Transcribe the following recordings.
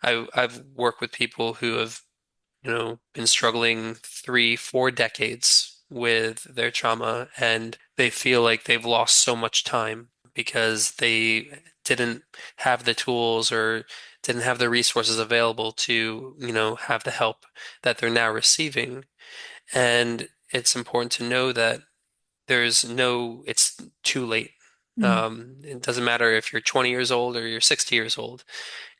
I've worked with people who have, been struggling 3, 4 decades with their trauma, and they feel like they've lost so much time because they didn't have the tools or didn't have the resources available to, have the help that they're now receiving. And it's important to know that it's too late. Mm. It doesn't matter if you're 20 years old or you're 60 years old.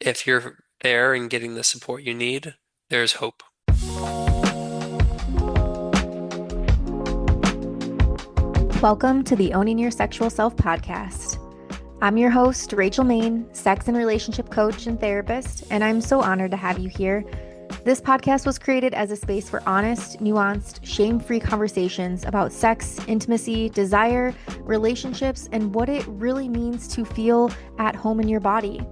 If you're there and getting the support you need, there's hope. Welcome to the Owning Your Sexual Self podcast. I'm your host, Rachel Main, sex and relationship coach and therapist, and I'm so honored to have you here. This podcast was created as a space for honest, nuanced, shame-free conversations about sex, intimacy, desire, relationships, and what it really means to feel at home in your body.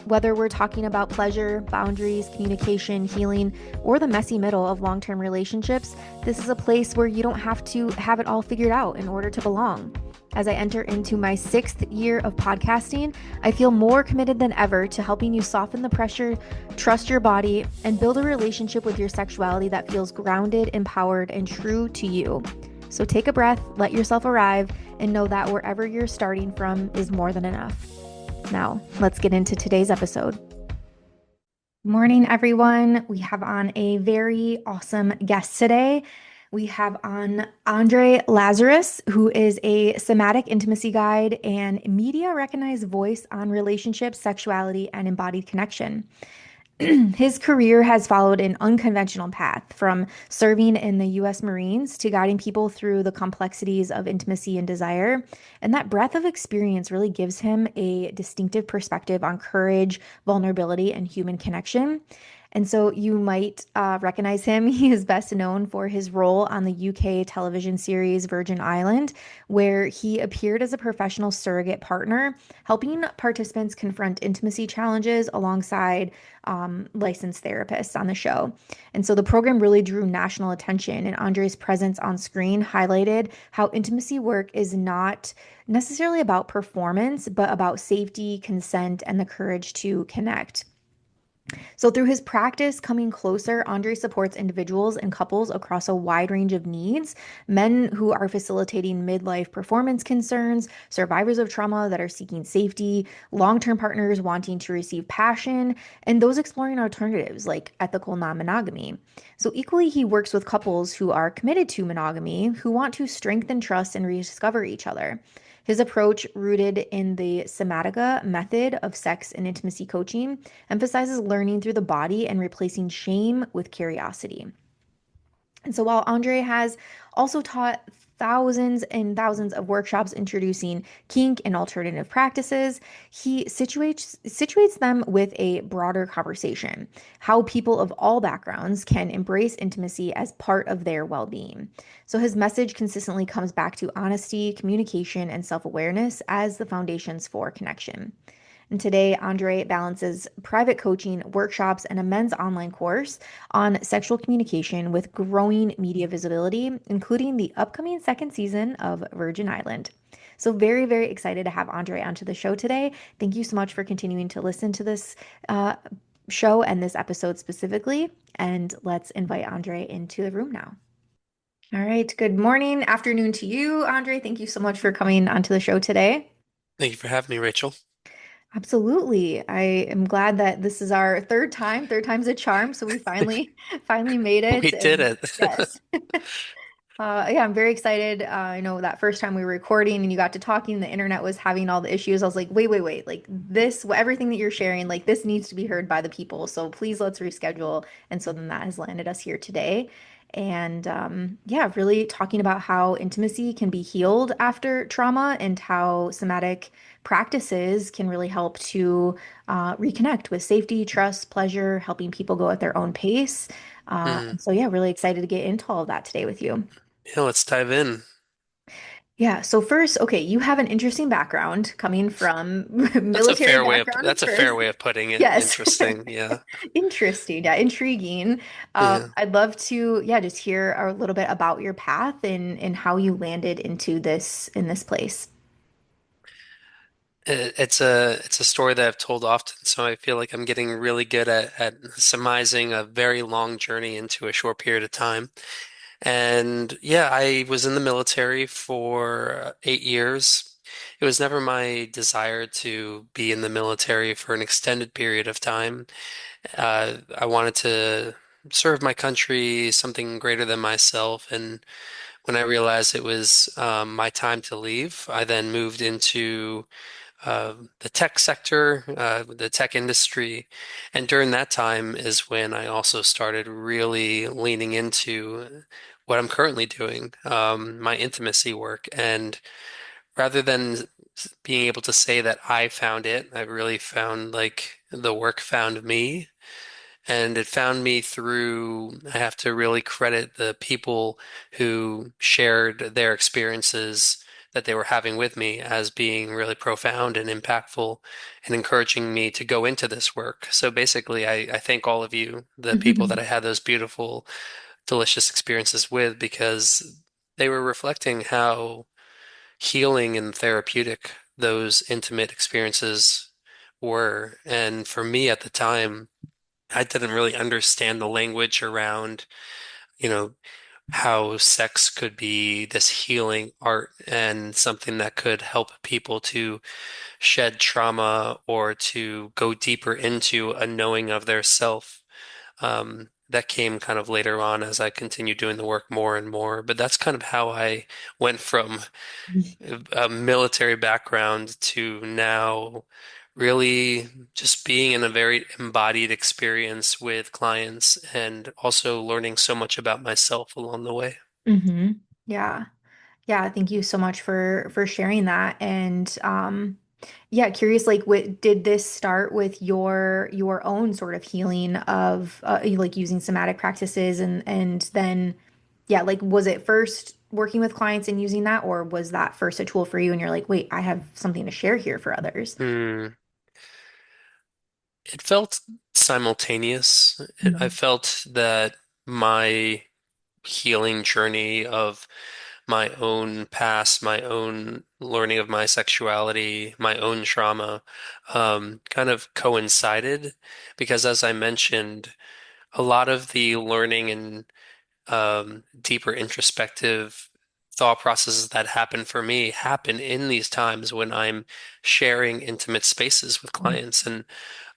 Whether we're talking about pleasure, boundaries, communication, healing, or the messy middle of long-term relationships, this is a place where you don't have to have it all figured out in order to belong. As I enter into my 6th year of podcasting, I feel more committed than ever to helping you soften the pressure, trust your body, and build a relationship with your sexuality that feels grounded, empowered, and true to you. So take a breath, let yourself arrive, and know that wherever you're starting from is more than enough. Now, let's get into today's episode. Good morning, everyone. We have on a very awesome guest today. We have on Andre Lazarus, who is a somatic intimacy guide and media recognized voice on relationships, sexuality, and embodied connection. His career has followed an unconventional path from serving in the U.S. Marines to guiding people through the complexities of intimacy and desire. And that breadth of experience really gives him a distinctive perspective on courage, vulnerability, and human connection. And so you might recognize him. He is best known for his role on the UK television series Virgin Island, where he appeared as a professional surrogate partner, helping participants confront intimacy challenges alongside licensed therapists on the show. And so the program really drew national attention, and Andre's presence on screen highlighted how intimacy work is not necessarily about performance, but about safety, consent, and the courage to connect. So, through his practice coming closer, Andre supports individuals and couples across a wide range of needs: men who are facilitating midlife performance concerns, survivors of trauma that are seeking safety, long term partners wanting to receive passion, and those exploring alternatives like ethical non monogamy. So, equally, he works with couples who are committed to monogamy, who want to strengthen trust and rediscover each other. His approach, rooted in the somatica method of sex and intimacy coaching, emphasizes learning through the body and replacing shame with curiosity. And so while Andre has also taught thousands and thousands of workshops introducing kink and alternative practices, he situates them with a broader conversation: how people of all backgrounds can embrace intimacy as part of their well-being. So his message consistently comes back to honesty, communication, and self-awareness as the foundations for connection. And today, Andre balances private coaching, workshops, and a men's online course on sexual communication with growing media visibility, including the upcoming 2nd season of Virgin Island. So, very, very excited to have Andre onto the show today. Thank you so much for continuing to listen to this show and this episode specifically. And let's invite Andre into the room now. All right. Good morning, afternoon to you, Andre. Thank you so much for coming onto the show today. Thank you for having me, Rachel. Absolutely. I am glad that this is our third time. Third time's a charm. So we finally made We it. did And it. yes. Yeah, I'm very excited. I know that first time we were recording and you got to talking, the internet was having all the issues. I was like, wait, wait, wait. Like this, everything that you're sharing, like this needs to be heard by the people. So please let's reschedule. And so then that has landed us here today. And yeah, really talking about how intimacy can be healed after trauma and how somatic practices can really help to reconnect with safety, trust, pleasure, helping people go at their own pace. Hmm. So yeah, really excited to get into all of that today with you. Yeah, let's dive in. Yeah, so first, okay, you have an interesting background coming from military background That's a fair first. way of putting it. Yes. Interesting. Yeah. Interesting. Yeah, intriguing. Yeah. I'd love to, yeah, just hear a little bit about your path and how you landed into this in this place. It's a story that I've told often, so I feel like I'm getting really good at surmising a very long journey into a short period of time. And yeah, I was in the military for 8 years. It was never my desire to be in the military for an extended period of time. I wanted to serve my country, something greater than myself. And when I realized it was my time to leave, I then moved into the tech sector, the tech industry. And during that time is when I also started really leaning into what I'm currently doing, my intimacy work. And rather than being able to say that I found it, I really found like the work found me. And it found me through, I have to really credit the people who shared their experiences that they were having with me as being really profound and impactful and encouraging me to go into this work. So basically, I thank all of you, the people that I had those beautiful, delicious experiences with, because they were reflecting how healing and therapeutic those intimate experiences were. And for me at the time, I didn't really understand the language around, you know, how sex could be this healing art and something that could help people to shed trauma or to go deeper into a knowing of their self. That came kind of later on as I continued doing the work more and more. But that's kind of how I went from a military background to now really just being in a very embodied experience with clients and also learning so much about myself along the way. Hmm. Yeah. Yeah, thank you so much for sharing that. And yeah, curious, like what did this start with your own sort of healing of like using somatic practices and then yeah, like was it first working with clients and using that, or was that first a tool for you and you're like, wait, I have something to share here for others? Hmm. It felt simultaneous. I Mhm. felt that my healing journey of my own past, my own learning of my sexuality, my own trauma, kind of coincided because, as I mentioned, a lot of the learning and deeper introspective thought processes that happen for me happen in these times when I'm sharing intimate spaces with clients. And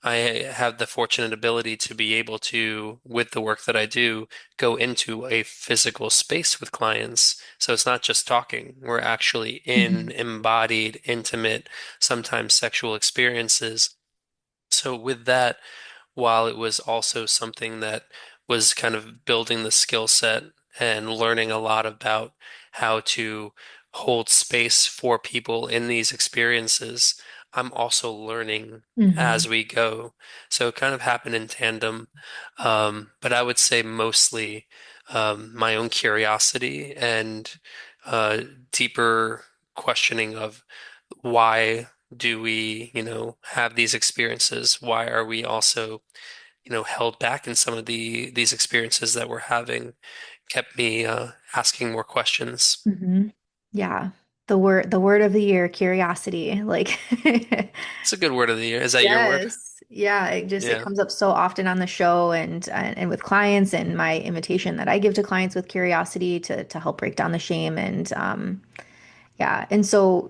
I have the fortunate ability to be able to, with the work that I do, go into a physical space with clients. So it's not just talking, we're actually in Mhm. embodied, intimate, sometimes sexual experiences. So with that, while it was also something that was kind of building the skill set and learning a lot about how to hold space for people in these experiences, I'm also learning as Mhm. we go. So it kind of happened in tandem. But I would say mostly my own curiosity and uh, deeper questioning of why do we, have these experiences? Why are we also, held back in some of these experiences that we're having? Kept me asking more questions. Mhm. Yeah. The word of the year, curiosity. Like It's a good word of the year. Is that your word? yes. Yeah, it Yeah. comes up so often on the show and with clients and my invitation that I give to clients with curiosity to help break down the shame and yeah. And so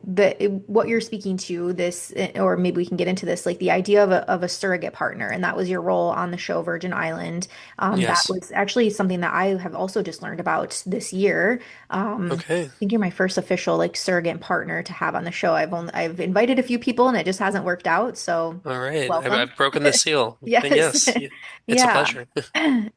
what you're speaking to this, or maybe we can get into this, like the idea of a surrogate partner, and that was your role on the show Virgin Island. That Yes. was actually something that I have also just learned about this year. Okay. I think you're my first official like surrogate partner to have on the show. I've invited a few people and it just hasn't worked out. So All right. I've, welcome. I've broken the seal. Then Yes. yes, it's a Yeah. pleasure.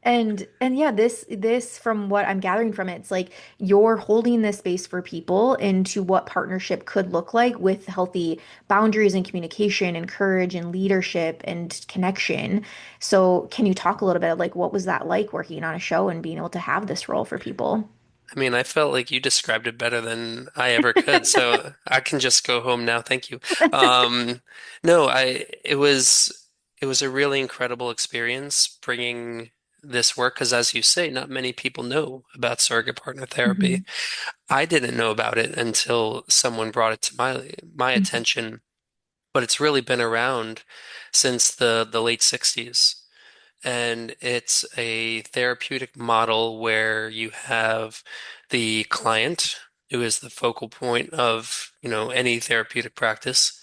And yeah, this from what I'm gathering from it, it's like you're holding this space for people into what partnership could look like with healthy boundaries and communication and courage and leadership and connection. So can you talk a little bit of like what was that like working on a show and being able to have this role for people? I mean, I felt like you described it better than I ever could, so I can just go home now. Thank you. Um, no, it was a really incredible experience bringing this work because, as you say, not many people know about surrogate partner therapy. Mhm. I didn't know about it until someone brought it to my Mhm. attention but it's really been around since the late 60s. And it's a therapeutic model where you have the client, who is the focal point of, any therapeutic practice.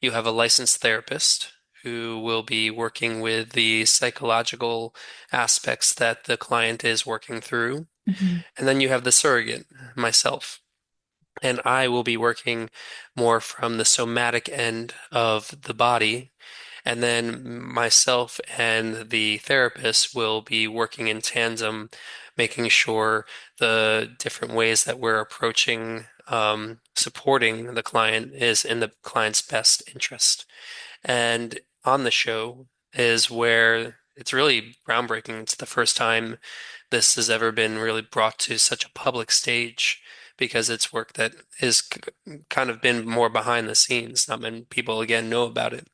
You have a licensed therapist who will be working with the psychological aspects that the client is working through. Mhm. And then you have the surrogate, myself. And I will be working more from the somatic end of the body. And then myself and the therapist will be working in tandem, making sure the different ways that we're approaching supporting the client is in the client's best interest. And on the show is where it's really groundbreaking. It's the first time this has ever been really brought to such a public stage because it's work that is kind of been more behind the scenes. Not many people, again, know about it.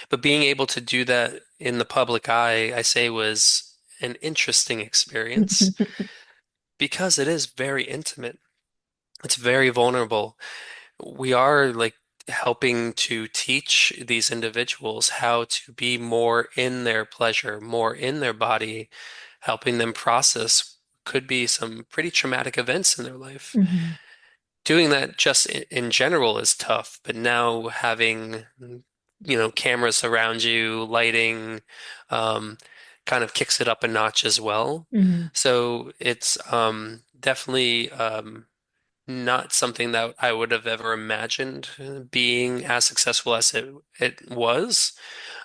But being able to do that in the public eye, I say, was an interesting experience because it is very intimate. It's very vulnerable. We are like helping to teach these individuals how to be more in their pleasure, more in their body, helping them process could be some pretty traumatic events in their life. Mhm. Doing that just in general is tough, but now having, cameras around you, lighting, um, kind of kicks it up a notch as well. Mhm. So it's definitely not something that I would have ever imagined being as successful as it was.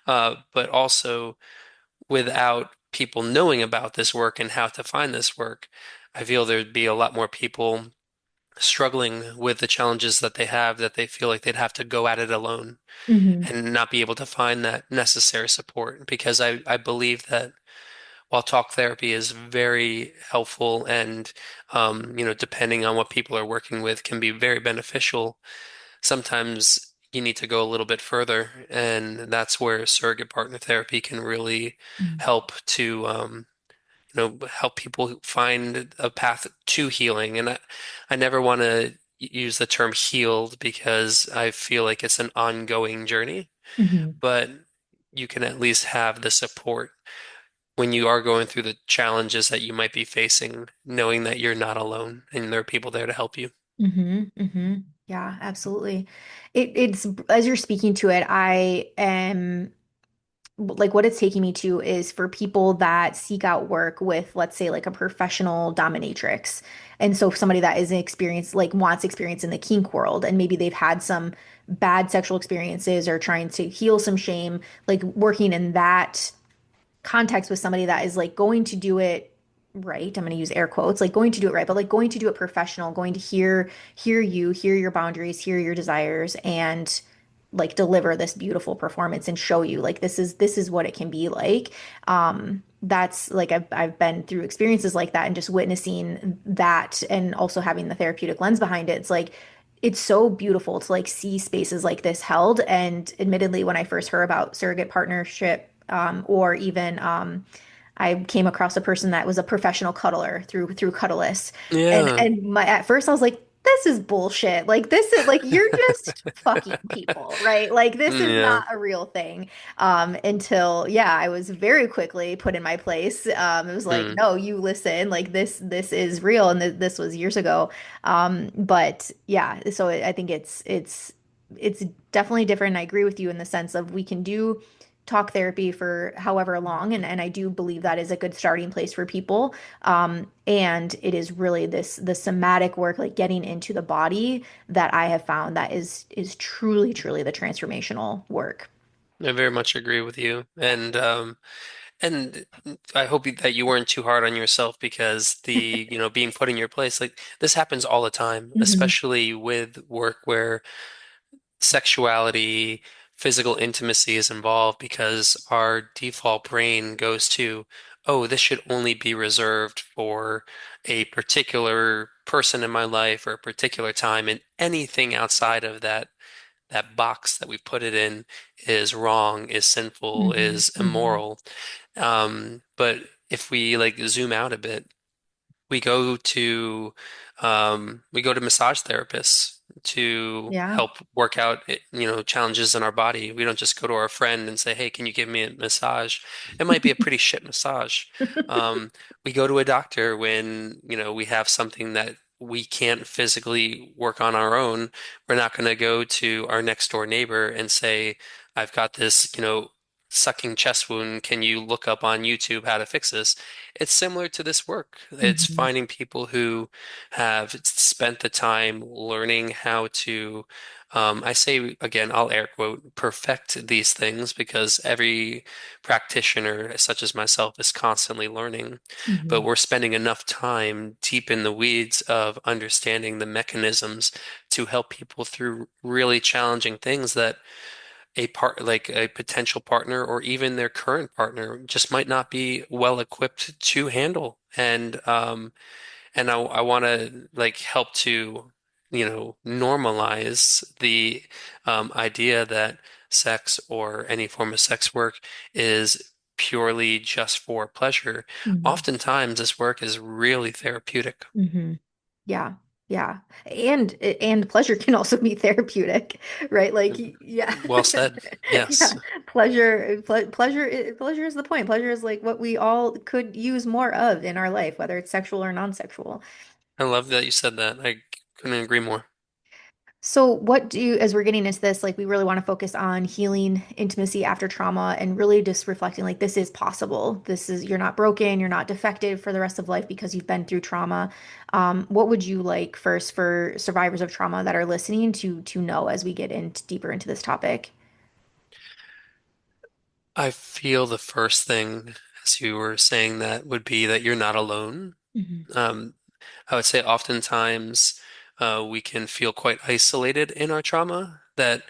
But also without people knowing about this work and how to find this work, I feel there'd be a lot more people struggling with the challenges that they have that they feel like they'd have to go at it alone Mhm. and not be able to find that necessary support. Because I believe that while talk therapy is very helpful and, depending on what people are working with, can be very beneficial, sometimes you need to go a little bit further. And that's where surrogate partner therapy can really Mhm. help to, help people find a path to healing. And I never want to use the term healed because I feel like it's an ongoing journey, Mhm. but you can at least have the support when you are going through the challenges that you might be facing, knowing that you're not alone and there are people there to help you. Mhm. Mhm. Yeah, absolutely. It's as you're speaking to it, I am like what it's taking me to is for people that seek out work with, let's say, like a professional dominatrix. And so somebody that is experienced, like wants experience in the kink world, and maybe they've had some bad sexual experiences or trying to heal some shame, like working in that context with somebody that is like going to do it right. I'm going to use air quotes, like going to do it right, but like going to do it professional, going to hear you, hear your boundaries, hear your desires, and like deliver this beautiful performance and show you like this is what it can be like. That's like I've been through experiences like that and just witnessing that and also having the therapeutic lens behind it. It's like it's so beautiful to like see spaces like this held. And admittedly, when I first heard about surrogate partnership, or even I came across a person that was a professional cuddler through Cuddlist, and Yeah. at first I was like, this is bullshit. Like this is like you're just fucking people, right? Like this is Yeah. not a real thing. Until yeah, I was very quickly put in my place. It was like, Hmm. no, you listen. Like this is real, and this was years ago. But yeah, so I think it's definitely different. I agree with you in the sense of we can do talk therapy for however long, and I do believe that is a good starting place for people. And it is really the somatic work, like getting into the body, that I have found that is truly the transformational work. I very much agree with you. And I hope that you weren't too hard on yourself because being put in your place, like this happens all the time, Hmm. especially with work where sexuality, physical intimacy is involved because our default brain goes to, oh, this should only be reserved for a particular person in my life or a particular time, and anything outside of that box that we put it in is wrong, is sinful, Hmm. is Hmm. immoral. But if we like zoom out a bit, we go to we go to massage therapists to Yeah. help work out, challenges in our body. We don't just go to our friend and say, "Hey, can you give me a massage?" It might be a pretty shit massage. Um, we go to a doctor when, we have something that we can't physically work on our own. We're not going to go to our next door neighbor and say, "I've got this, sucking chest wound. Can you look up on YouTube how to fix this?" It's similar to this work. It's Hmm. finding people who have spent the time learning how to, I say again, I'll air quote, perfect these things because every practitioner, such as myself, is constantly learning. But Hmm. we're spending enough time deep in the weeds of understanding the mechanisms to help people through really challenging things that like a potential partner or even their current partner just might not be well equipped to handle. And I want to like help to, normalize the idea that sex or any form of sex work is purely just for pleasure. Hmm. Oftentimes, this work is really therapeutic. Hmm. Yeah. Yeah. And pleasure can also be therapeutic, right? Like yeah. Well said. Yes. Yeah. Pleasure is the point. Pleasure is like what we all could use more of in our life, whether it's sexual or non-sexual. I love that you said that. I couldn't agree more. So, what do you, as we're getting into this, like we really want to focus on healing intimacy after trauma and really just reflecting like this is possible. This is, you're not broken, you're not defective for the rest of life because you've been through trauma. What would you like first for survivors of trauma that are listening to know as we get into deeper into this topic? I feel the first thing, as you were saying that, would be that you're not alone. Hmm. Um, I would say oftentimes we can feel quite isolated in our trauma, that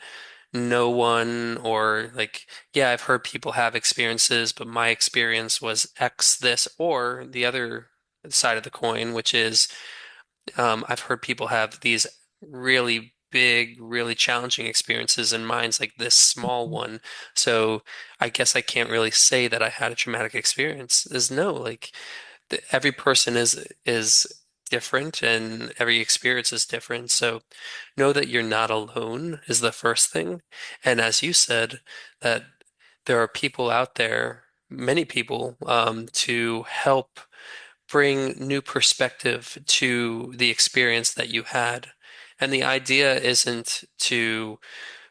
no one, or like, yeah, I've heard people have experiences, but my experience was X this, or the other side of the coin, which is I've heard people have these really big, really challenging experiences, and mine's like this small one. So I guess I can't really say that I had a traumatic experience. There's no like every person is different and every experience is different. So know that you're not alone is the first thing. And as you said, that there are people out there, many people, to help bring new perspective to the experience that you had. And the idea isn't to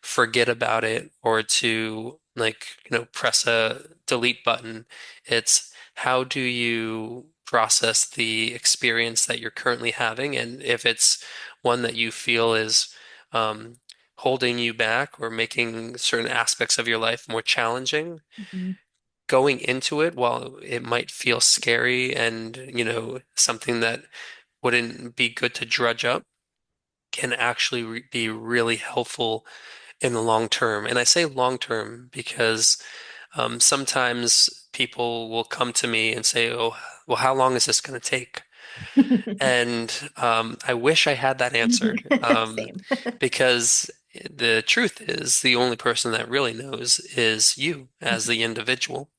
forget about it or to like, press a delete button. It's how do you process the experience that you're currently having? And if it's one that you feel is um, holding you back or making certain aspects of your life more challenging, Hmm. going into it, while it might feel scary and, something that wouldn't be good to drudge up, can actually be really helpful in the long term. And I say long term because sometimes people will come to me and say, "Oh, well, how long is this going to take?" And I wish I had that answer Same. because the truth is the only person that really knows is you as the individual.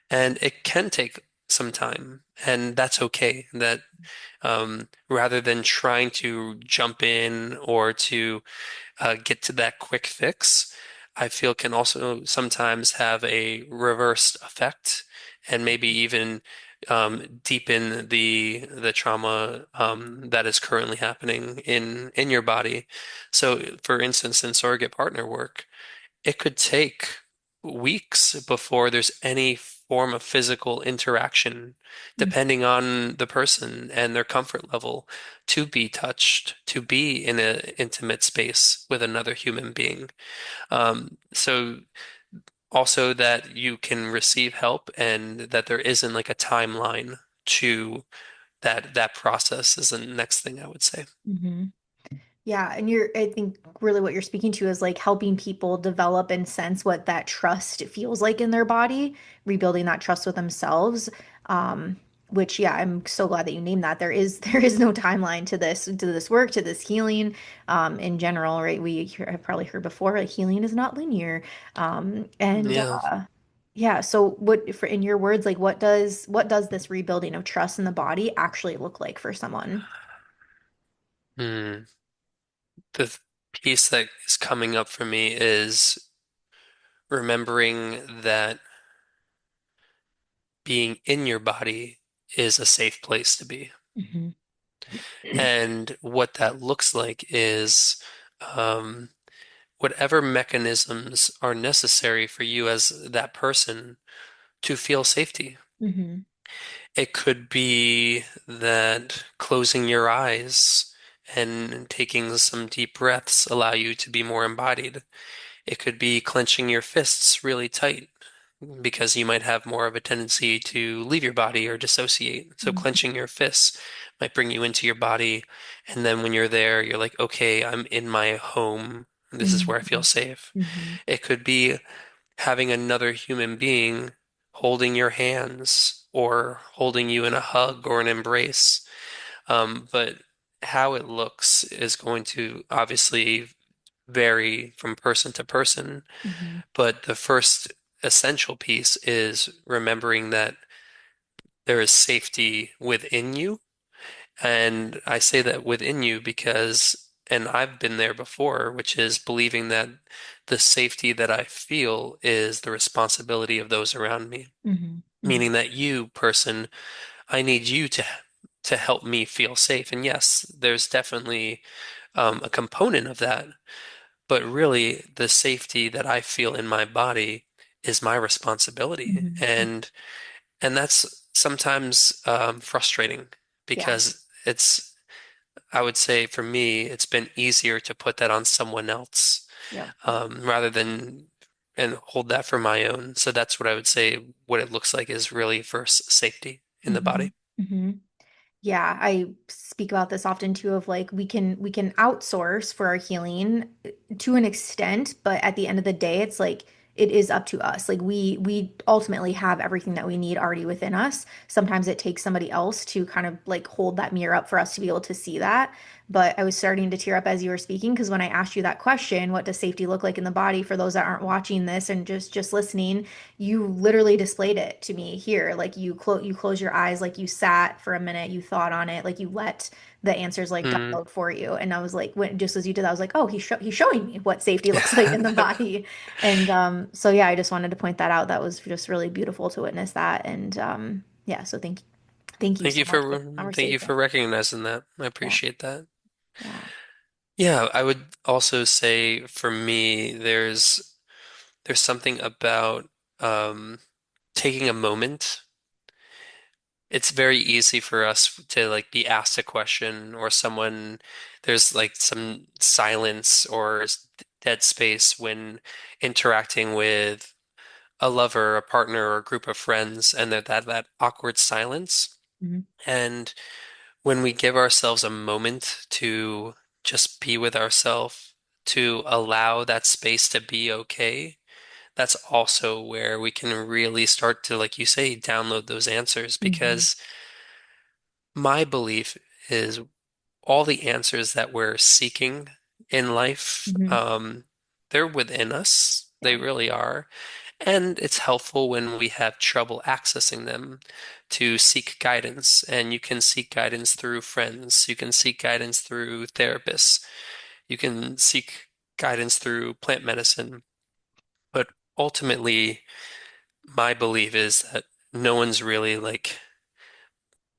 And it can take some time, and that's okay. That rather than trying to jump in or to get to that quick fix, I feel can also sometimes have a reversed effect and maybe even deepen the trauma that is currently happening in your body. So, for instance, in surrogate partner work, it could take weeks before there's any form of physical interaction, depending on the person and their comfort level, to be touched, to be in an intimate space with another human being. So also that you can receive help and that there isn't like a timeline to that process is the next thing I would say. Hmm. Yeah, and I think really what you're speaking to is like helping people develop and sense what that trust feels like in their body, rebuilding that trust with themselves. Um, which, yeah, I'm so glad that you named that. There is no timeline to this work, to this healing, in general, right? I've probably heard before, like healing is not linear. And Yeah. yeah, so in your words, like what does this rebuilding of trust in the body actually look like for someone? Hmm. the piece that is coming up for me is remembering that being in your body is a safe place to be. Hmm. And what that looks like is um, whatever mechanisms are necessary for you as that person to feel safety. Hmm. It could be that closing your eyes and taking some deep breaths allow you to be more embodied. It could be clenching your fists really tight because you might have more of a tendency to leave your body or dissociate. So clenching your fists might bring you into your body. And then when you're there, you're like, okay, I'm in my home. This is where I feel Hmm. safe. Hmm. It could be having another human being holding your hands or holding you in a hug or an embrace. But how it looks is going to obviously vary from person to person. Hmm. But the first essential piece is remembering that there is safety within you. And I say that within you because, and I've been there before, which is believing that the safety that I feel is the responsibility of those around me. Hmm. Hmm. Meaning that you, person, I need you to help me feel safe. And yes, there's definitely a component of that, but really the safety that I feel in my body is my responsibility. Hmm. And that's sometimes frustrating Yeah. because I would say for me, it's been easier to put that on someone else Yeah. rather than and hold that for my own. So that's what I would say. What it looks like is really first safety in the Hmm. body. Hmm. Yeah, I speak about this often too of like we can outsource for our healing to an extent, but at the end of the day, it's like it is up to us. Like we ultimately have everything that we need already within us. Sometimes it takes somebody else to kind of like hold that mirror up for us to be able to see that. But I was starting to tear up as you were speaking because when I asked you that question, what does safety look like in the body for those that aren't watching this and just listening, you literally displayed it to me here. Like you close your eyes, like you sat for a minute, you thought on it, like you let the answers like Mm. download for you. And I was like, when just as you did that, I was like, oh, he's showing me what safety looks like in the body. And so yeah, I just wanted to point that out. That was just really beautiful to witness that. And yeah, so thank you so much for the Thank you conversation. for recognizing that. I Yeah, appreciate that. yeah. Yeah, I would also say for me, there's something about um, taking a moment. It's very easy for us to like be asked a question or someone, there's like some silence or dead space when interacting with a lover, a partner, or a group of friends, and that awkward silence. Mhm. And when we give ourselves a moment to just be with ourselves, to allow that space to be okay, that's also where we can really start to, like you say, download those answers. Mhm. Because my belief is all the answers that we're seeking in life, Mhm. they're within us. They Yeah. really are. And it's helpful when we have trouble accessing them to seek guidance. And you can seek guidance through friends. You can seek guidance through therapists. You can seek guidance through plant medicine. But ultimately, my belief is that no one's really like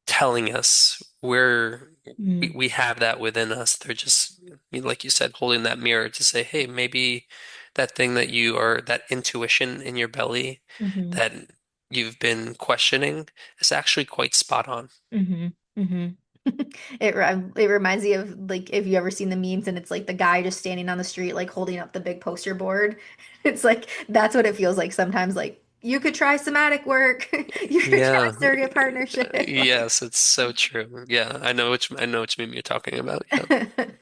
telling us Mhm. we have that within us. They're just, like you said, holding that mirror to say, hey, maybe that thing that you are, that intuition in your belly Mhm. that you've been questioning is actually quite spot on. Mhm. Mhm. It reminds me of like if you ever seen the memes and it's like the guy just standing on the street like holding up the big poster board. It's like that's what it feels like sometimes like you could try somatic work. You could try Yeah. surrogate partnership. Yes, it's so true. Yeah, I know which meme you're talking about. Yeah. Like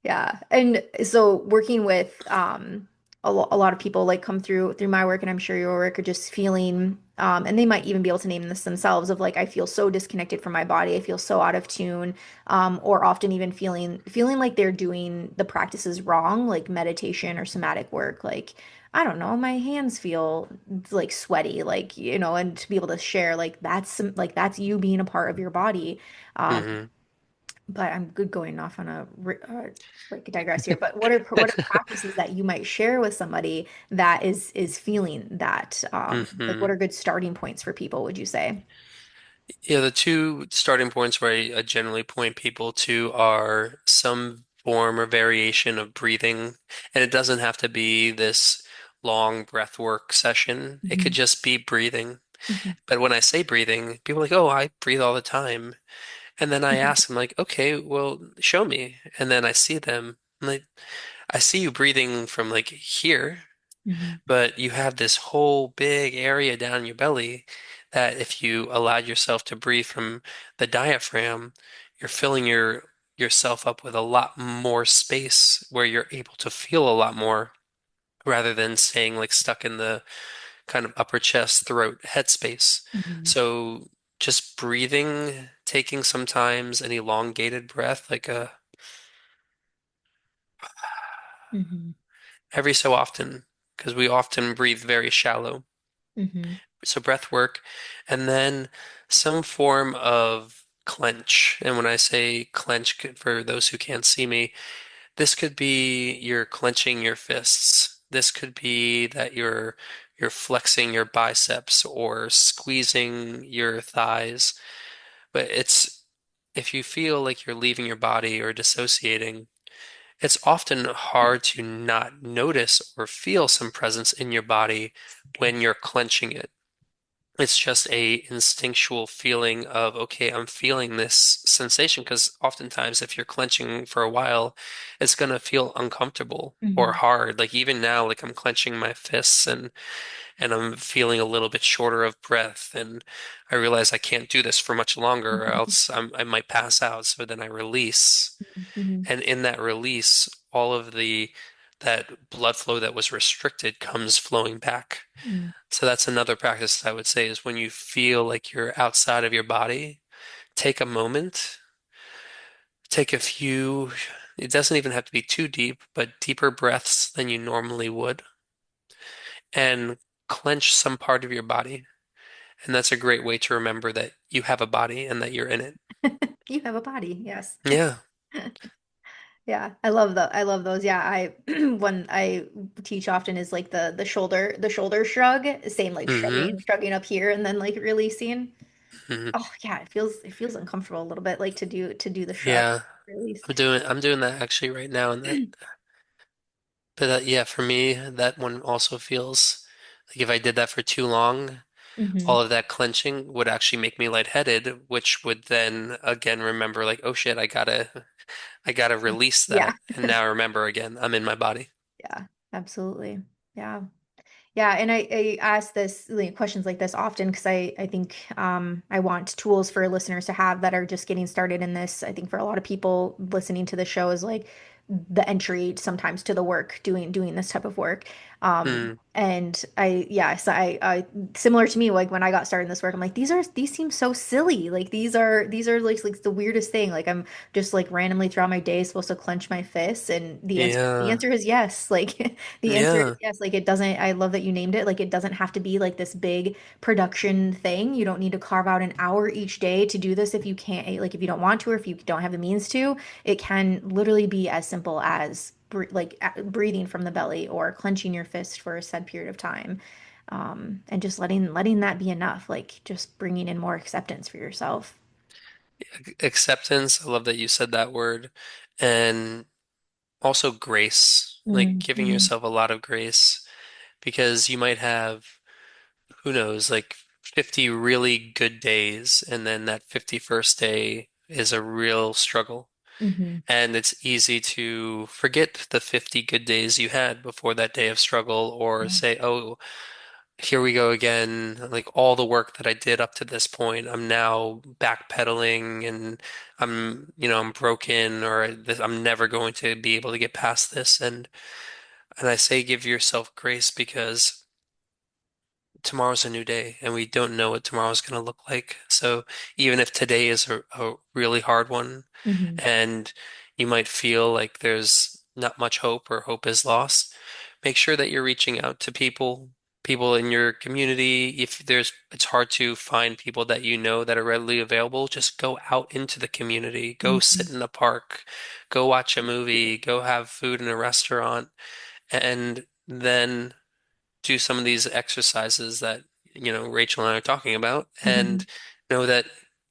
yeah. And so working with a lot of people like come through my work and I'm sure your work are just feeling and they might even be able to name this themselves of like I feel so disconnected from my body. I feel so out of tune or often even feeling like they're doing the practices wrong like meditation or somatic work like I don't know, my hands feel like sweaty like and to be able to share like that's you being a part of your body. Um, Hmm. but I'm good going off on like a digress here. But what are practices that you might share with somebody that is feeling that? Like, what Hmm. are good starting points for people, would you say? Yeah, the two starting points where I generally point people to are some form or variation of breathing. And it doesn't have to be this long breath work session. It could Hmm. just be breathing. Hmm. But when I say breathing, people are like, oh, I breathe all the time. And then I Hmm. ask them like, okay, well, show me. And then I see them. I'm like, I see you breathing from like here, Hmm. but you have this whole big area down your belly that if you allowed yourself to breathe from the diaphragm, you're filling yourself up with a lot more space where you're able to feel a lot more rather than staying like stuck in the kind of upper chest, throat, head space. Hmm. So just breathing, taking sometimes an elongated breath, like a Hmm. every so often, because we often breathe very shallow. Hmm. So breath work, and then some form of clench. And when I say clench, for those who can't see me, this could be you're clenching your fists. This could be that you're flexing your biceps or squeezing your thighs. But it's if you feel like you're leaving your body or dissociating, it's often hard to not notice or feel some presence in your body when you're clenching it. It's just a instinctual feeling of, okay, I'm feeling this sensation because oftentimes if you're clenching for a while, it's going to feel uncomfortable or Hmm. hard. Like even now, like I'm clenching my fists and I'm feeling a little bit shorter of breath and I realize I can't do this for much longer or else I might pass out. So then I release. Hmm. And in that release, all of the that blood flow that was restricted comes flowing back. Hmm. So that's another practice I would say is when you feel like you're outside of your body, take a moment, take a few, it doesn't even have to be too deep, but deeper breaths than you normally would, and clench some part of your body. And that's a great way to remember that you have a body and that you're in it. You have a body, yes. Yeah. Yeah, I love those. Yeah, I one I teach often is like the shoulder shrug, same like Hmm. shrugging up here and then like releasing. Hmm. Oh yeah, it feels uncomfortable a little bit like to do the shrug Yeah. release. I'm doing that actually right now and that but yeah, for me that one also feels like if I did that for too long, Hmm. all of that clenching would actually make me lightheaded, which would then again remember like, oh shit, I gotta release Yeah. that. And now remember again, I'm in my body. Yeah, absolutely. Yeah. Yeah, and I ask this like, questions like this often because I think I want tools for listeners to have that are just getting started in this. I think for a lot of people listening to the show is like the entry sometimes to the work doing this type of work. Mm, And I yeah, so I similar to me like when I got started in this work, I'm like these seem so silly. Like these are like the weirdest thing. Like I'm just like randomly throughout my day supposed to clench my fists and the yeah. answer is yes. Like the answer is Yeah. yes. Like it doesn't, I love that you named it. Like it doesn't have to be like this big production thing. You don't need to carve out an hour each day to do this if you can't, like if you don't want to, or if you don't have the means to. It can literally be as simple as breathing from the belly or clenching your fist for a said period of time. And just letting that be enough, like just bringing in more acceptance for yourself. Acceptance. I love that you said that word. And also grace, like giving Mm-hmm. yourself a lot of grace because you might have, who knows, like 50 really good days, and then that 51st day is a real struggle. Mm-hmm. And it's easy to forget the 50 good days you had before that day of struggle, or say, oh, here we go again. Like all the work that I did up to this point, I'm now backpedaling and I'm broken, or I'm never going to be able to get past this. And I say give yourself grace because tomorrow's a new day and we don't know what tomorrow's going to look like. So even if today is a really hard one Mm-hmm. and you might feel like there's not much hope or hope is lost, make sure that you're reaching out to people. people in your community. If it's hard to find people that you know that are readily available, just go out into the community, go sit Mhm. in a park, go watch a movie, go have food in a restaurant, and then do some of these exercises that, Rachel and I are talking about, and Mhm. know that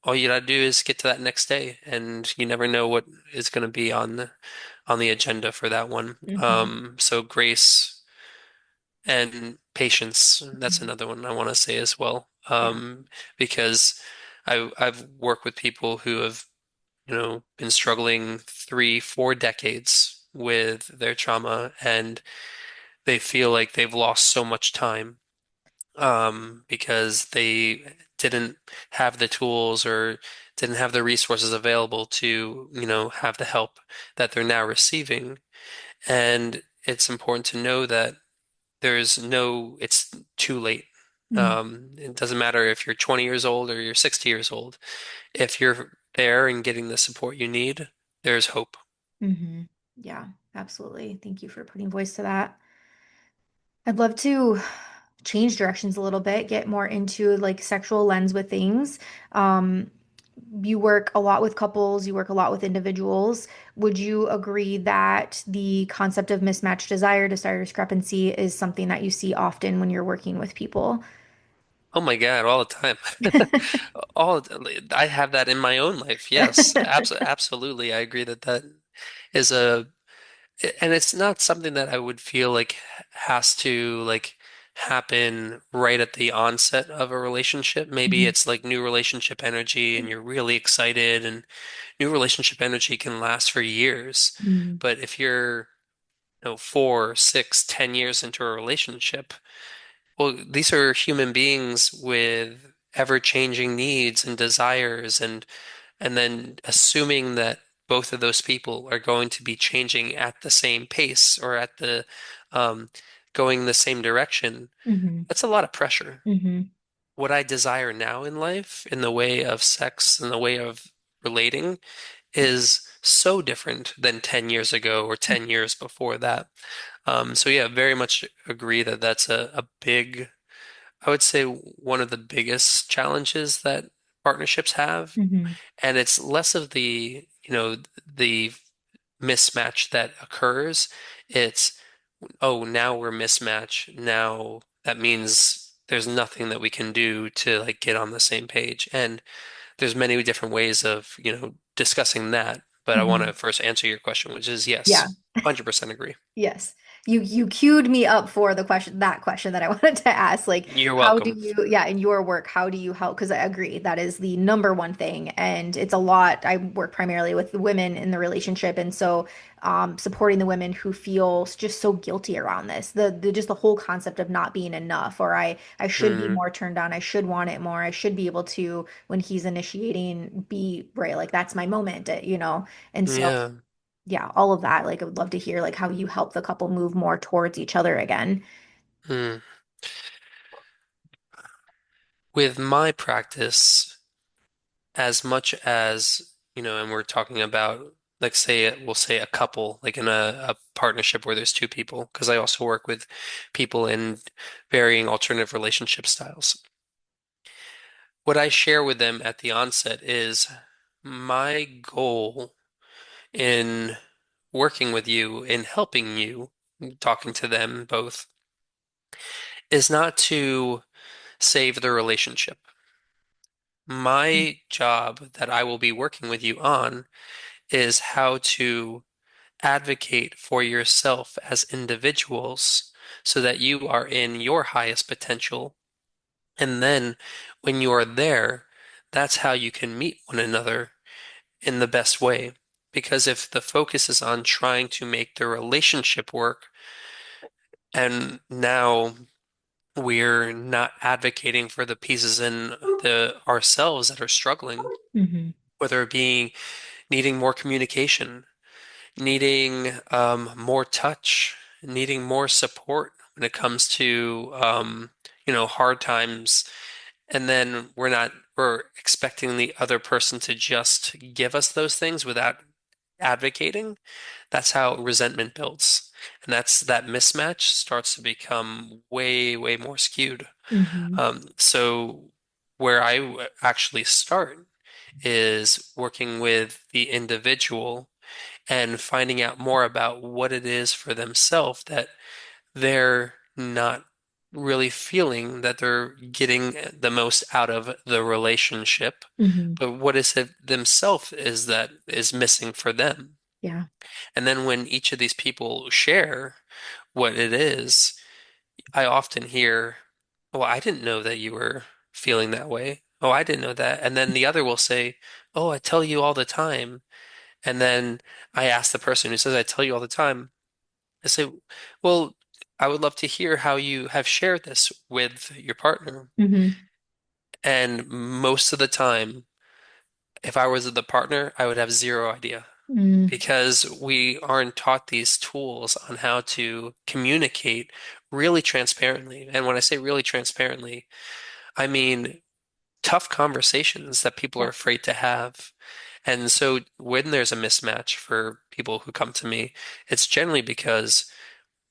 all you gotta do is get to that next day, and you never know what is going to be on the agenda for that one. Mhm. So grace and patience, that's Mhm. another one I want to say as well. Yeah. Because I've worked with people who have, been struggling 3, 4 decades with their trauma, and they feel like they've lost so much time because they didn't have the tools or didn't have the resources available to, have the help that they're now receiving. And it's important to know that it's too late. Mhm. It doesn't matter if you're 20 years old or you're 60 years old. If you're there and getting the support you need, there's hope. Mhm. Yeah, absolutely. Thank you for putting voice to that. I'd love to change directions a little bit, get more into like sexual lens with things. Um, you work a lot with couples, you work a lot with individuals. Would you agree that the concept of mismatched desire discrepancy is something that you see often when you're working with people? Oh my God, all the time. I have that in my own life. Yes, absolutely. I agree that that is and it's not something that I would feel like has to like happen right at the onset of a relationship. Maybe Mhm. it's like new relationship energy and you're really excited, and new relationship energy can last for years. Mhm. But if you're, 4, 6, 10 years into a relationship, well, these are human beings with ever-changing needs and desires, and then assuming that both of those people are going to be changing at the same pace or at the um, going the same direction, Mhm. that's a lot of pressure. Mhm. What I desire now in life, in the way of sex, in the way of relating, is so different than 10 years ago or 10 years before that. So yeah, very much agree that that's a big, I would say one of the biggest challenges that partnerships have. Mhm. And it's less of the mismatch that occurs. It's, oh, now we're mismatched. Now that means there's nothing that we can do to like get on the same page. And there's many different ways of, discussing that. But I want to Mhm. first answer your question, which is Yeah. yes, 100% agree. Yes. You queued me up for that question that I wanted to ask. Like, You're how do welcome. you, yeah, in your work, how do you help? Because I agree, that is the number one thing. And it's a lot. I work primarily with the women in the relationship. And so supporting the women who feel just so guilty around this, the just the whole concept of not being enough, or I should be Mm, more turned on, I should want it more, I should be able to, when he's initiating, be right, like that's my moment, you know? And so yeah. yeah, all of that. Like, I would love to hear like how you help the couple move more towards each other again. Mm. With my practice, as much as, and we're talking about, like, we'll say a couple, like in a partnership where there's two people, because I also work with people in varying alternative relationship styles. What I share with them at the onset is my goal in working with you, in helping you, talking to them both, is not to save the relationship. My job that I will be working with you on is how to advocate for yourself as individuals so that you are in your highest potential. And then when you are there, that's how you can meet one another in the best way. Because if the focus is on trying to make the relationship work, and now we're not advocating for the pieces in the ourselves that are struggling, Hmm. whether it be needing more communication, needing more touch, needing more support when it comes to hard times, and then we're expecting the other person to just give us those things without advocating. That's how resentment builds. And that mismatch starts to become way, way more skewed. Mm-hmm. So where actually start is working with the individual and finding out more about what it is for themselves that they're not really feeling that they're getting the most out of the relationship, Mm-hmm. but what is it themselves is that is missing for them. Yeah. And then when each of these people share what it is, I often hear, "Oh, I didn't know that you were feeling that way. Oh, I didn't know that." And then the other will say, "Oh, I tell you all the time." And then I ask the person who says, "I tell you all the time," I say, "Well, I would love to hear how you have shared this with your partner." Mm-hmm. And most of the time, if I was the partner, I would have zero idea Mm. because we aren't taught these tools on how to communicate really transparently. And when I say really transparently, I mean tough conversations that people are Yeah. afraid to have. And so when there's a mismatch for people who come to me, it's generally because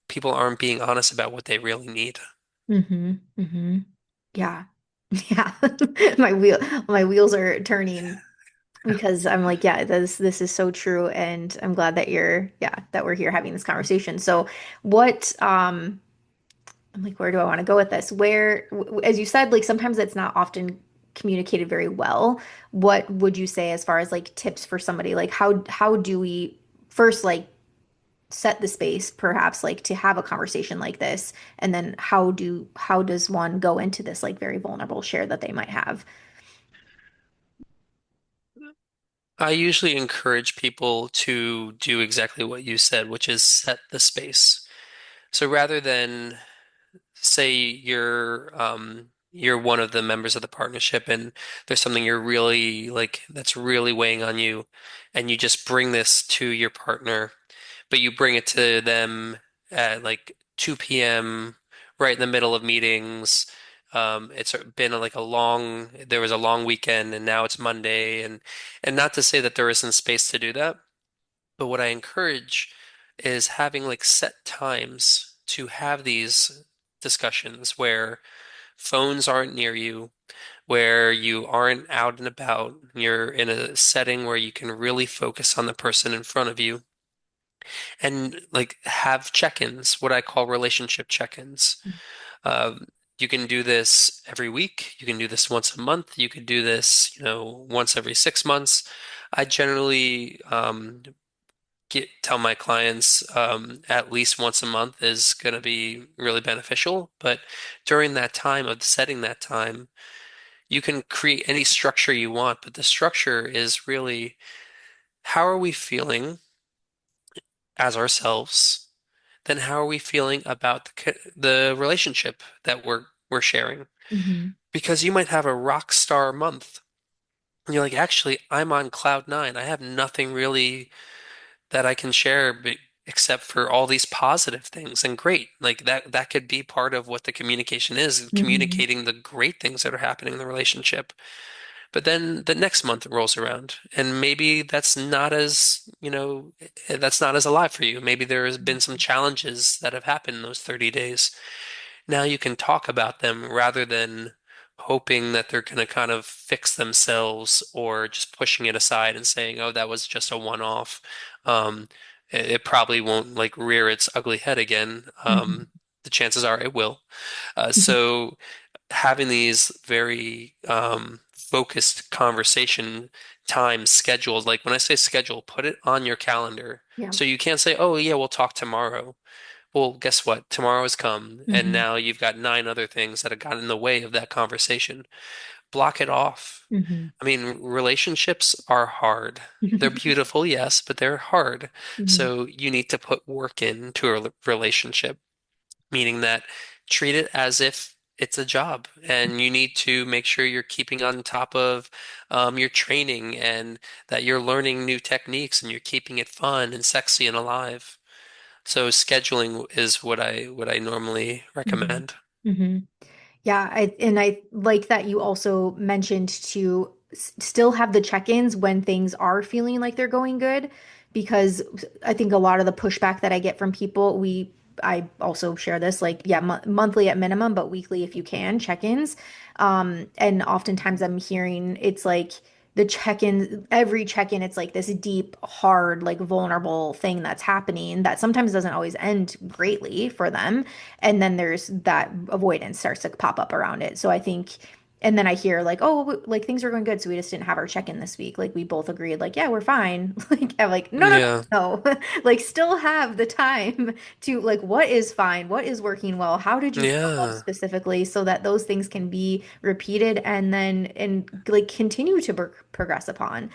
people aren't being honest about what they really need. Mm-hmm. Mm-hmm. Yeah. Yeah. My wheels are turning because I'm like, yeah, this is so true, and I'm glad that that we're here having this conversation. So, what I'm like, where do I want to go with this? As you said, like sometimes it's not often communicated very well. What would you say as far as like tips for somebody? Like how do we first like set the space perhaps like to have a conversation like this, and then how does one go into this like very vulnerable share that they might have? I usually encourage people to do exactly what you said, which is set the space. So rather than say you're one of the members of the partnership and there's something you're really like that's really weighing on you and you just bring this to your partner, but you bring it to them at like 2 p.m. right in the middle of meetings. It's been like there was a long weekend and now it's Monday and not to say that there isn't space to do that, but what I encourage is having like set times to have these discussions where phones aren't near you, where you aren't out and about. You're in a setting where you can really focus on the person in front of you and like have check-ins, what I call relationship check-ins. Um, you can do this every week. You can do this once a month. You could do this, once every 6 months. I generally tell my clients at least once a month is going to be really beneficial. But during that time of setting that time, you can create any structure you want. But the structure is really how are we feeling as ourselves? Then how are we feeling about the relationship that we're sharing? Mm-hmm. Because you might have a rock star month. And you're like, actually, I'm on cloud nine. I have nothing really that I can share except for all these positive things. And great. Like that could be part of what the communication is, Mm-hmm. communicating the great things that are happening in the relationship. But then the next month rolls around, and maybe that's not as alive for you. Maybe there has been some challenges that have happened in those 30 days. Now you can talk about them rather than hoping that they're going to kind of fix themselves or just pushing it aside and saying, "Oh, that was just a one-off." It probably won't like rear its ugly head again. Mm-hmm. The chances are it will. Mm-hmm. So having these very focused conversation times scheduled, like when I say schedule, put it on your calendar. Yeah. So you can't say, "Oh, yeah, we'll talk tomorrow." Well, guess what? Tomorrow has come, and Mm-hmm. now you've got nine other things that have gotten in the way of that conversation. Block it off. Mm-hmm. I mean, relationships are hard. They're beautiful, yes, but they're hard. Mm-hmm. So you need to put work into a relationship, meaning that treat it as if it's a job, and you need to make sure you're keeping on top of your training and that you're learning new techniques and you're keeping it fun and sexy and alive. So scheduling is what I normally Mm-hmm. recommend. Mm-hmm. Yeah, I like that you also mentioned to still have the check-ins when things are feeling like they're going good, because I think a lot of the pushback that I get from people, I also share this, like, yeah, mo monthly at minimum, but weekly if you can, check-ins. And oftentimes I'm hearing it's like the check-in, every check-in, it's like this deep, hard, like vulnerable thing that's happening that sometimes doesn't always end greatly for them. And then there's that avoidance starts to pop up around it. So I think, and then I hear like, oh, like things are going good, so we just didn't have our check-in this week. Like we both agreed, like, yeah, we're fine. Like I'm like, no, no, Yeah. no, no. Like still have the time to like what is fine, what is working well, how did you show up Yeah. specifically so that those things can be repeated and like continue to progress upon.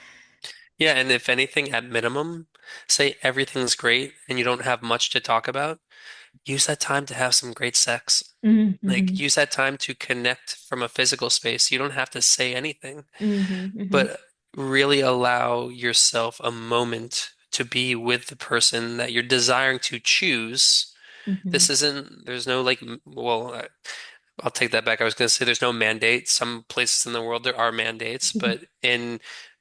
Yeah, and if anything, at minimum, say everything's great and you don't have much to talk about, use that time to have some great sex. Hmm. Like, Hmm. use that time to connect from a physical space. You don't have to say anything, Hmm. Hmm. but really allow yourself a moment to be with the person that you're desiring to choose. Hmm. This isn't, there's no like, I'll take that back. I was going to say there's no mandate. Some places in the world there are mandates, but in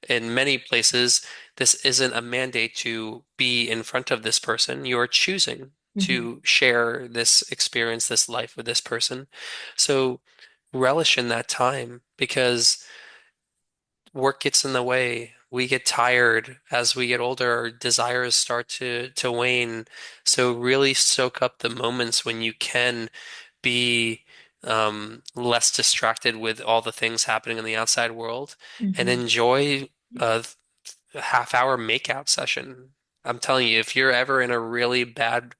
many places this isn't a mandate to be in front of this person. You are choosing Hmm. to share this experience, this life with this person. So relish in that time because work gets in the way. We get tired as we get older. Our desires start to wane. So really soak up the moments when you can be less distracted with all the things happening in the outside world and Hmm. enjoy a half-hour makeout session. I'm telling you, if you're ever in a really bad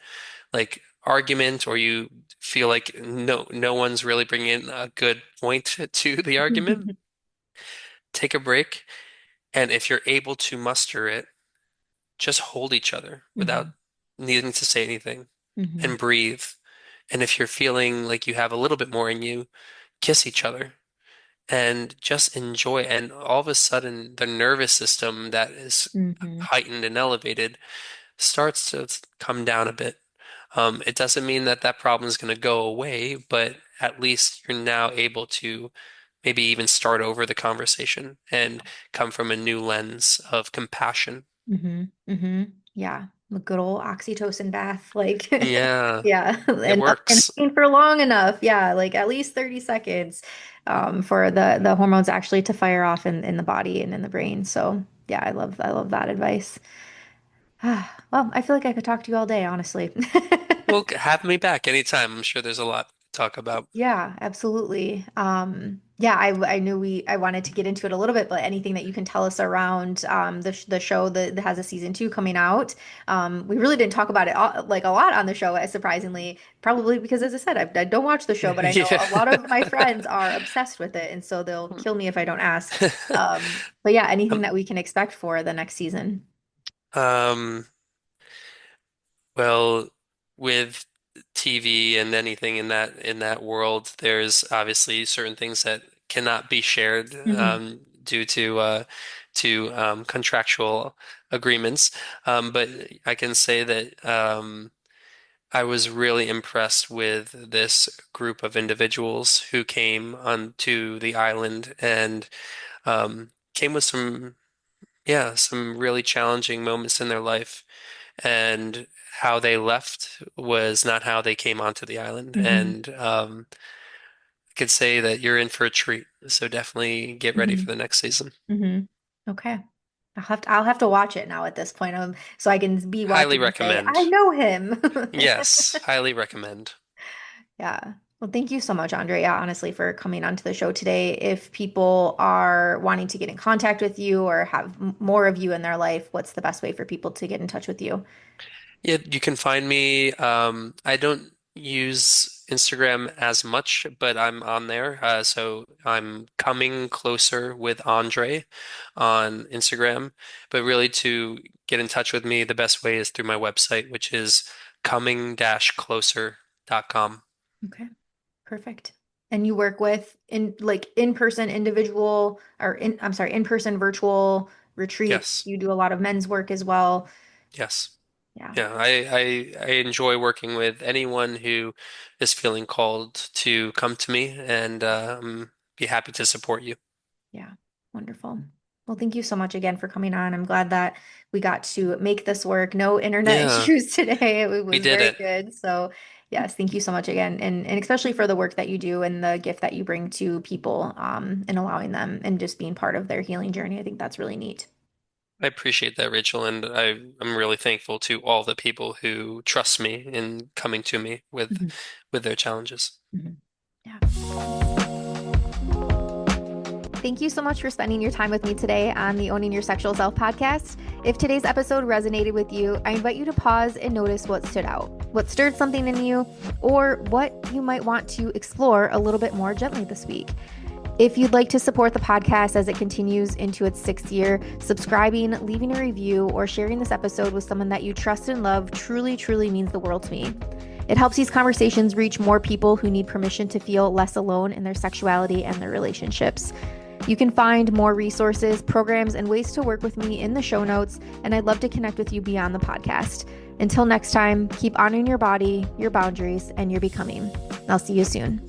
like argument or you feel like no one's really bringing a good point to the argument, take a break, and if you're able to muster it, just hold each other without Hmm. needing to say anything Hmm. and breathe. And if you're feeling like you have a little bit more in you, kiss each other and just enjoy. And all of a sudden, the nervous system that is Hmm. heightened and elevated starts to come down a bit. It doesn't mean that that problem is going to go away, but at least you're now able to maybe even start over the conversation and come from a new lens of compassion. Hmm. Hmm. Yeah, the good old oxytocin bath, like Yeah, yeah, it and works. for long enough, yeah, like at least 30 seconds for the hormones actually to fire off in the body and in the brain. So yeah, I love that advice. Well, I feel like I could talk to you all day, honestly. Well, have me back anytime. I'm sure there's a lot to talk about. Yeah, absolutely. Yeah, I knew I wanted to get into it a little bit, but anything that you can tell us around the show that has a season two coming out. We really didn't talk about it like a lot on the show, surprisingly, probably because as I said, I don't watch the show, but I know Yeah. a lot of my friends are obsessed with it, and so they'll kill me if I don't ask. But yeah, anything Um, that we can expect for the next season. um, well, with TV and anything in that world, there's obviously certain things that cannot be shared Hmm. due to contractual agreements. But I can say that I was really impressed with this group of individuals who came onto the island and came with some, yeah, some really challenging moments in their life. And how they left was not how they came onto the island. Hmm. And I could say that you're in for a treat. So definitely get ready Hmm. for the next season. Hmm. Okay. I'll have to watch it now at this point, so I can be Highly watching and say, I recommend. know him. Yes, highly recommend. Yeah. Well, thank you so much, Andre, yeah, honestly, for coming onto the show today. If people are wanting to get in contact with you or have more of you in their life, what's the best way for people to get in touch with you? Yeah, you can find me. I don't use Instagram as much, but I'm on there. So I'm coming closer with Andre on Instagram. But really, to get in touch with me, the best way is through my website, which is coming-closer.com. Okay, perfect. And you work with in-person individual or I'm sorry, in-person virtual retreats. Yes, You do a lot of men's work as well. yes. Yeah, Yeah, I enjoy working with anyone who is feeling called to come to me and be happy to support you. yeah. Wonderful. Well, thank you so much again for coming on. I'm glad that we got to make this work. No internet Yeah, issues today. It we was did very it. good. So, yes, thank you so much again. And especially for the work that you do and the gift that you bring to people and allowing them and just being part of their healing journey. I think that's really neat. I appreciate that, Rachel, and I'm really thankful to all the people who trust me in coming to me Mhm. with their challenges. Mhm. Yeah. Thank you so much for spending your time with me today on the Owning Your Sexual Self podcast. If today's episode resonated with you, I invite you to pause and notice what stood out, what stirred something in you, or what you might want to explore a little bit more gently this week. If you'd like to support the podcast as it continues into its 6th year, subscribing, leaving a review, or sharing this episode with someone that you trust and love truly, truly means the world to me. It helps these conversations reach more people who need permission to feel less alone in their sexuality and their relationships. You can find more resources, programs, and ways to work with me in the show notes, and I'd love to connect with you beyond the podcast. Until next time, keep honoring your body, your boundaries, and your becoming. I'll see you soon.